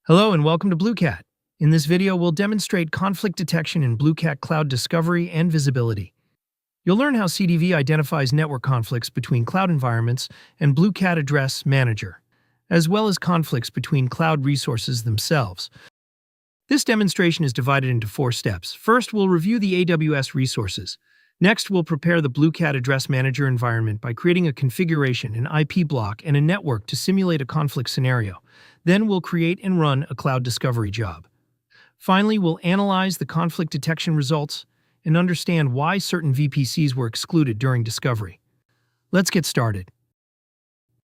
Hello and welcome to BlueCat. In this video, we'll demonstrate conflict detection in BlueCat Cloud Discovery and Visibility. You'll learn how CDV identifies network conflicts between cloud environments and BlueCat Address Manager, as well as conflicts between cloud resources themselves. This demonstration is divided into 4 steps. First, we'll review the AWS resources. Next, we'll prepare the BlueCat Address Manager environment by creating a configuration, an IP block, and a network to simulate a conflict scenario. Then we'll create and run a cloud discovery job. Finally, we'll analyze the conflict detection results and understand why certain VPCs were excluded during discovery. Let's get started.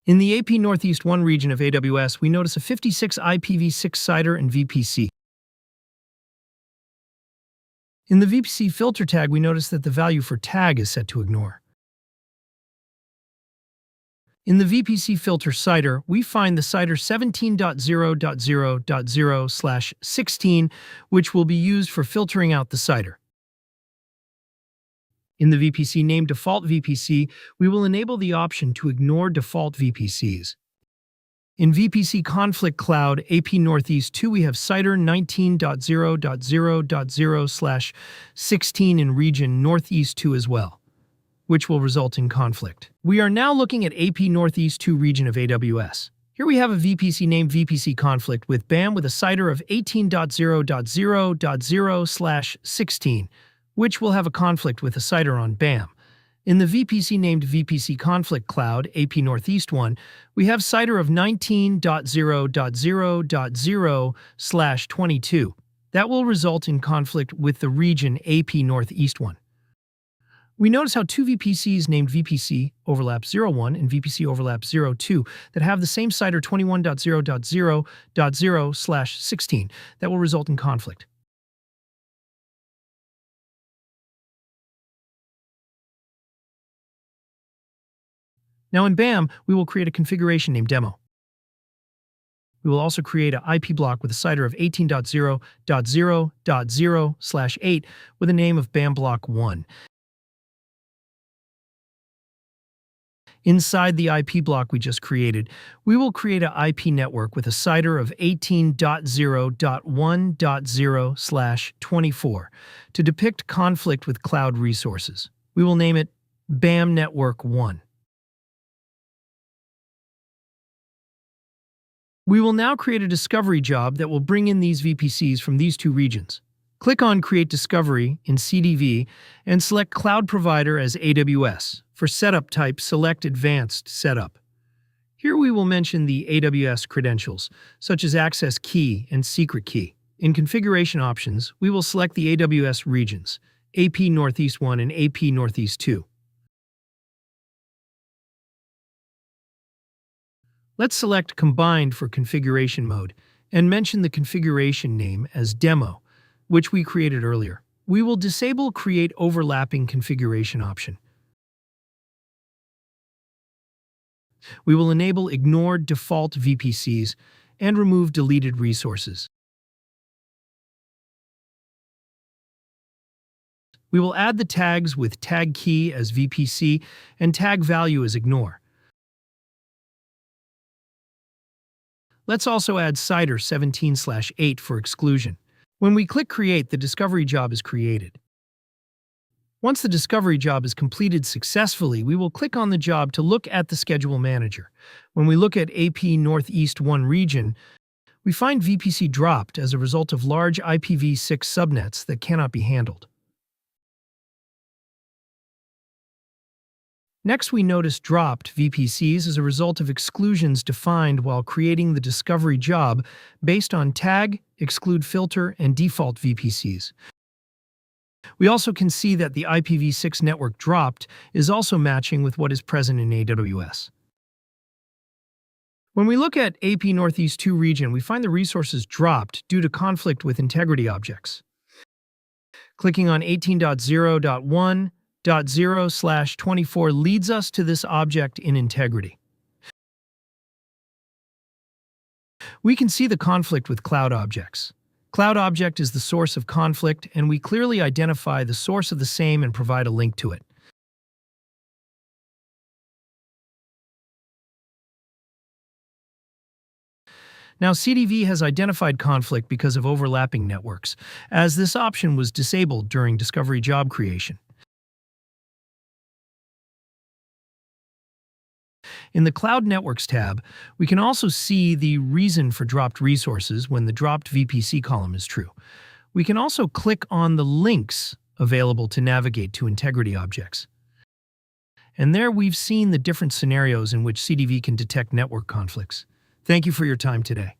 In the AP Northeast 1 region of AWS, we notice a 56 IPv6 CIDR and VPC. In the VPC filter tag, we notice that the value for tag is set to ignore. In the VPC filter CIDR, we find the CIDR 17.0.0.0/16, which will be used for filtering out the CIDR. In the VPC name default VPC, we will enable the option to ignore default VPCs. In VPC Conflict Cloud AP Northeast 2, we have CIDR 19.0.0.0/16 in region Northeast 2 as well, which will result in conflict. We are now looking at AP Northeast 2 region of AWS. Here we have a VPC named VPC Conflict with BAM with a CIDR of 18.0.0.0/16, which will have a conflict with a CIDR on BAM. In the VPC named VPC Conflict Cloud AP Northeast 1, we have CIDR of 19.0.0.0/22. That will result in conflict with the region AP Northeast 1. We notice how 2 VPCs named VPC overlap 01 and VPC overlap 02 that have the same CIDR 21.0.0.0/16 that will result in conflict. Now in BAM, we will create a configuration named demo. We will also create an IP block with a CIDR of 18.0.0.0/8 with a name of BAM block 1. Inside the IP block we just created, we will create an IP network with a CIDR of 18.0.1.0/24 to depict conflict with cloud resources. We will name it BAM Network 1. We will now create a discovery job that will bring in these VPCs from these 2 regions. Click on Create Discovery in CDV and select Cloud Provider as AWS. For setup type, select Advanced Setup. Here we will mention the AWS credentials, such as Access Key and Secret Key. In Configuration Options, we will select the AWS regions, AP Northeast 1 and AP Northeast 2. Let's select Combined for configuration mode and mention the configuration name as Demo, which we created earlier. We will disable Create Overlapping Configuration option. We will enable Ignore Default VPCs and remove deleted resources. We will add the tags with Tag Key as VPC and Tag Value as Ignore. Let's also add CIDR 17/8 for exclusion. When we click Create, the discovery job is created. Once the discovery job is completed successfully, we will click on the job to look at the Schedule Manager. When we look at AP Northeast 1 region, we find VPC dropped as a result of large IPv6 subnets that cannot be handled. Next, we notice dropped VPCs as a result of exclusions defined while creating the discovery job based on tag, exclude filter, and default VPCs. We also can see that the IPv6 network dropped is also matching with what is present in AWS. When we look at AP Northeast 2 region, we find the resources dropped due to conflict with integrity objects. Clicking on 18.0.1.0/24 leads us to this object in integrity. We can see the conflict with cloud objects. Cloud object is the source of conflict, and we clearly identify the source of the same and provide a link to it. Now, CDV has identified conflict because of overlapping networks, as this option was disabled during Discovery job creation. In the Cloud Networks tab, we can also see the reason for dropped resources when the dropped VPC column is true. We can also click on the links available to navigate to integrity objects. And there we've seen the different scenarios in which CDV can detect network conflicts. Thank you for your time today.